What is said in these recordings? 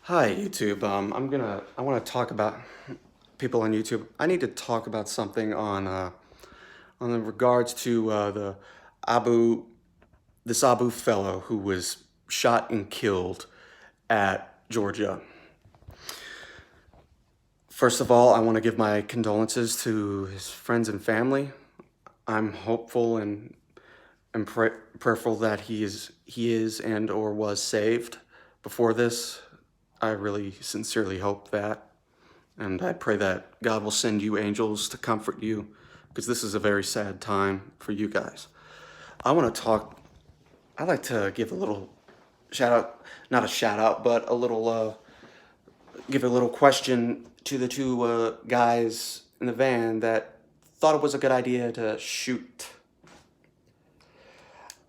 Hi YouTube. I want to talk about people on YouTube. I need to talk about something on the regards to the Abu this Abu fellow who was shot and killed at Georgia. First of all, I want to give my condolences to his friends and family. I'm hopeful and prayerful that he is and or was saved before this. I really sincerely hope that. And I pray that God will send you angels to comfort you, because this is a very sad time for you guys. I want to talk, I'd like to give a little shout out, not a shout out, but give a little question to the two guys in the van that thought it was a good idea to shoot.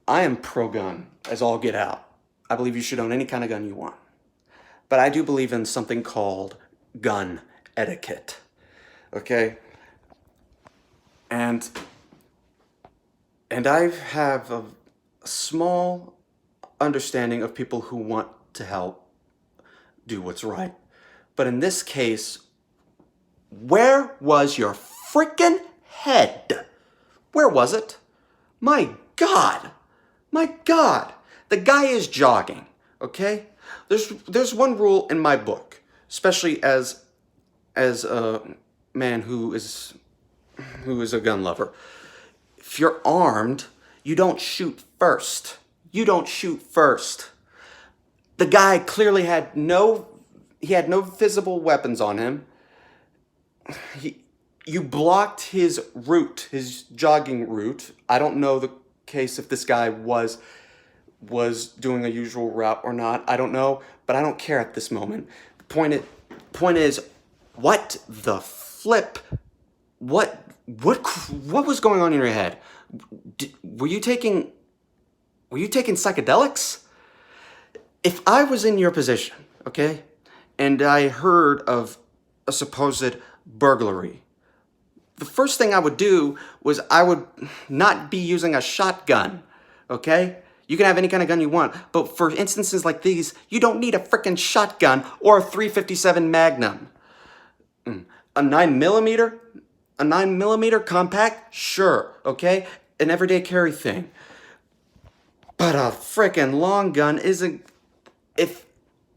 I am pro gun, as all get out. I believe you should own any kind of gun you want. But I do believe in something called gun etiquette. Okay? And I have a small understanding of people who want to help do what's right. But in this case, where was your freaking head? Where was it? My God. My God. The guy is jogging, okay? There's one rule in my book, especially as a man who is a gun lover. If you're armed, you don't shoot first. You don't shoot first. The guy clearly had no visible weapons on him. You blocked his route, his jogging route. I don't know the case if this guy was doing a usual route or not. I don't know, but I don't care at this moment. The point is, what the flip? What was going on in your head? Were you taking psychedelics? If I was in your position, okay, and I heard of a supposed burglary, the first thing I would do was I would not be using a shotgun, okay? You can have any kind of gun you want, but for instances like these, you don't need a frickin' shotgun or a 357 Magnum. A 9mm? A 9mm compact? Sure, okay? An everyday carry thing. But a frickin' long gun isn't,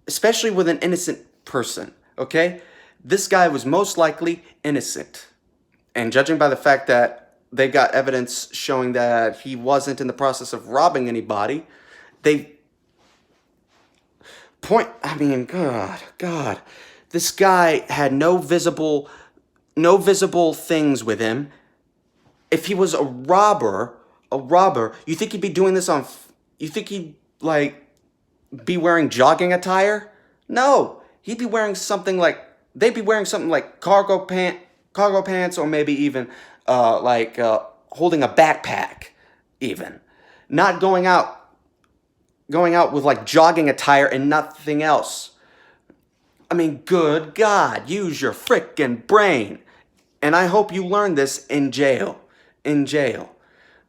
especially with an innocent person, okay? This guy was most likely innocent. And judging by the fact that they got evidence showing that he wasn't in the process of robbing anybody, God, this guy had no visible things with him. If he was a robber, you think he'd be doing this you think he'd, be wearing jogging attire? No, they'd be wearing something like cargo pants, or maybe even holding a backpack, even. Not going out with jogging attire and nothing else. I mean, good God, use your frickin' brain. And I hope you learn this in jail.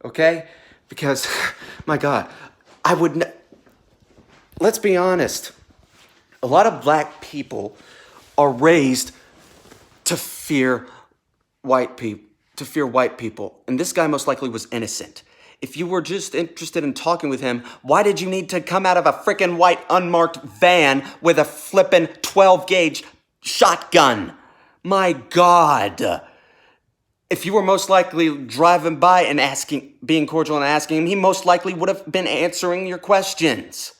Okay? Because, my God, let's be honest. A lot of black people are raised to fear white people. And this guy most likely was innocent. If you were just interested in talking with him, why did you need to come out of a frickin' white unmarked van with a flippin' 12-gauge shotgun? My God. If you were most likely driving by and being cordial and asking him, he most likely would have been answering your questions.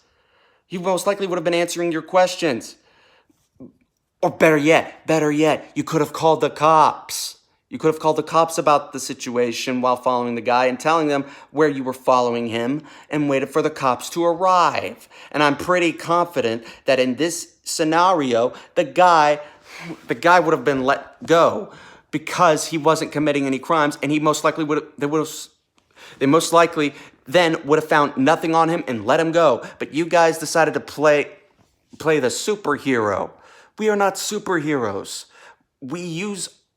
Or better yet, you could have called the cops. You could have called the cops about the situation while following the guy and telling them where you were following him and waited for the cops to arrive. And I'm pretty confident that in this scenario, the guy would have been let go because he wasn't committing any crimes, and they most likely then would have found nothing on him and let him go. But you guys decided to play the superhero. We are not superheroes.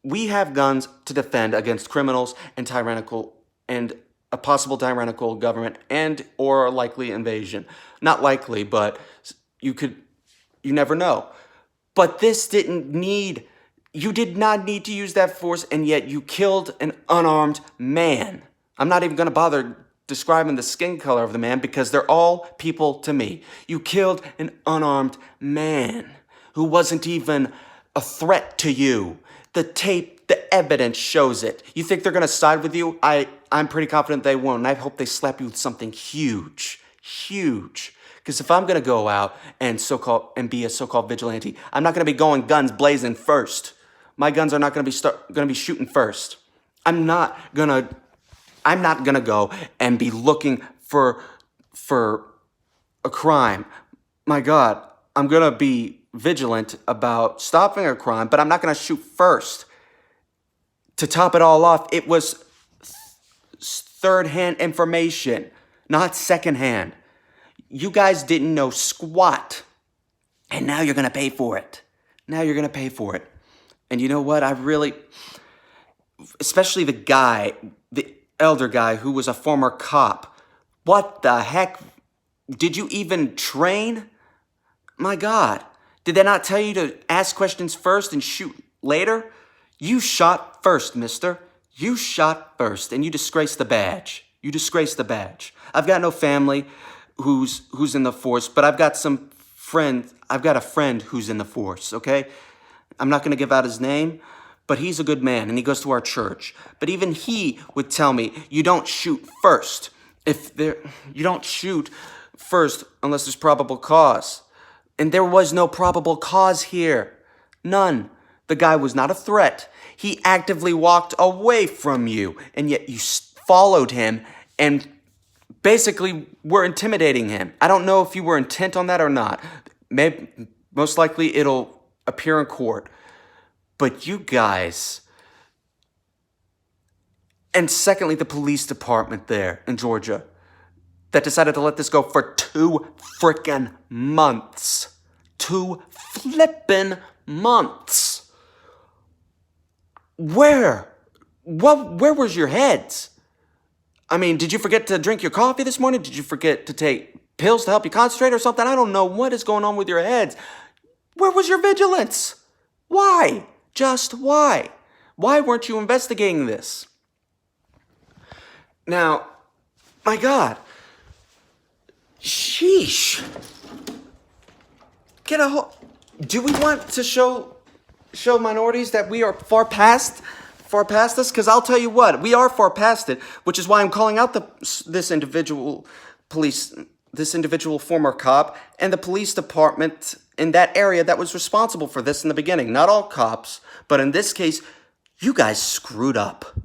We have guns to defend against criminals and a possible tyrannical government and or likely invasion. Not likely, but you could You never know. But this you did not need to use that force, and yet you killed an unarmed man. I'm not even going to bother describing the skin color of the man because they're all people to me. You killed an unarmed man who wasn't even a threat to you. The tape, the evidence shows it. You think they're going to side with you? I'm pretty confident they won't, and I hope they slap you with something huge. Huge. Because if I'm going to go out and be a so-called vigilante, I'm not going to be going guns blazing first. My guns are not going to be shooting first. I'm not gonna go and be looking for a crime. My God, I'm gonna be vigilant about stopping a crime, but I'm not gonna shoot first. To top it all off, it was third-hand information, not second-hand. You guys didn't know squat, and now you're gonna pay for it. Now you're gonna pay for it. And you know what? Especially the elder guy who was a former cop. What the heck? Did you even train? My God. Did they not tell you to ask questions first and shoot later? You shot first, mister. You shot first, and you disgraced the badge. You disgraced the badge. I've got no family who's in the force, but I've got a friend who's in the force, okay? I'm not going to give out his name, but he's a good man, and he goes to our church. But even he would tell me, you don't shoot first. You don't shoot first unless there's probable cause. And there was no probable cause here. None. The guy was not a threat. He actively walked away from you, and yet you followed him and basically were intimidating him. I don't know if you were intent on that or not. Most likely it'll appear in court. But you guys, and secondly, the police department there in Georgia that decided to let this go for 2 frickin' months. 2 flippin' months. Where was your heads? I mean, did you forget to drink your coffee this morning? Did you forget to take pills to help you concentrate or something? I don't know what is going on with your heads. Where was your vigilance? Why? Just why? Why weren't you investigating this? Now, my God. Sheesh. Do we want to show minorities that we are far past this? Because I'll tell you what, we are far past it, which is why I'm calling out this individual former cop and the police department in that area that was responsible for this in the beginning. Not all cops, but in this case, you guys screwed up.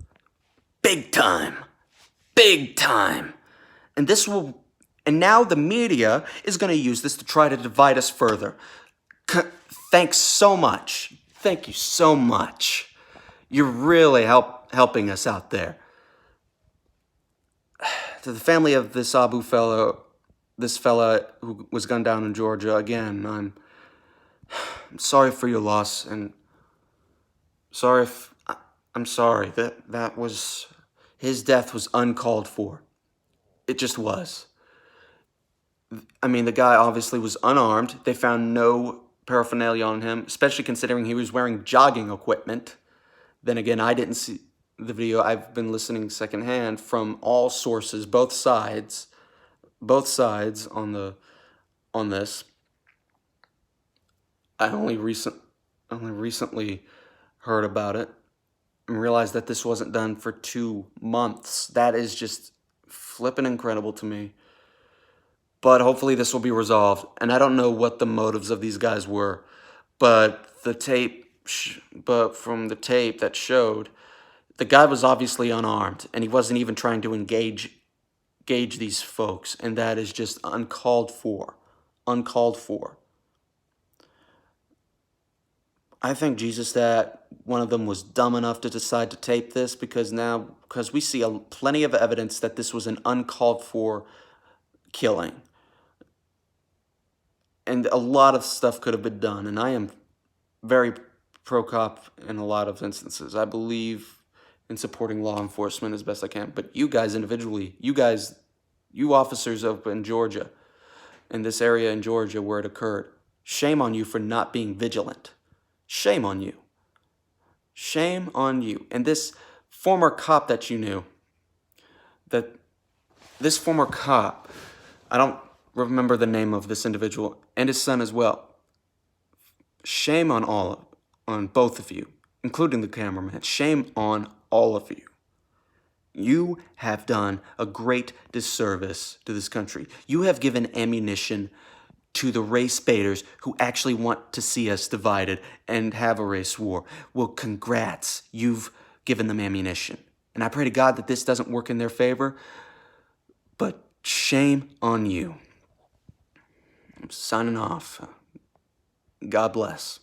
Big time. Big time. And now the media is going to use this to try to divide us further. Thanks so much. Thank you so much. You're really helping us out there. To the family of this this fella who was gunned down in Georgia, again, I'm sorry for your loss, and I'm sorry that was, his death was uncalled for. It just was. I mean, the guy obviously was unarmed. They found no paraphernalia on him, especially considering he was wearing jogging equipment. Then again, I didn't see the video. I've been listening secondhand from all sources, both sides on this. I only recently heard about it and realized that this wasn't done for 2 months. That is just flippin' incredible to me. But hopefully this will be resolved. And I don't know what the motives of these guys were, but from the tape that showed, the guy was obviously unarmed, and he wasn't even trying to engage these folks, and that is just uncalled for. Uncalled for. I think, Jesus, that one of them was dumb enough to decide to tape this because we see plenty of evidence that this was an uncalled for killing. And a lot of stuff could have been done, and I am very pro-cop in a lot of instances. I believe in supporting law enforcement as best I can, but you guys individually, you officers up in Georgia, in this area in Georgia where it occurred, Shame on you for not being vigilant. Shame on you. Shame on you. And this former cop that you knew, this former cop, I don't remember the name of this individual, and his son as well. Shame on both of you, including the cameraman. Shame on all of you. You have done a great disservice to this country. You have given ammunition to the race baiters who actually want to see us divided and have a race war. Well, congrats. You've given them ammunition. And I pray to God that this doesn't work in their favor, but shame on you. I'm signing off. God bless.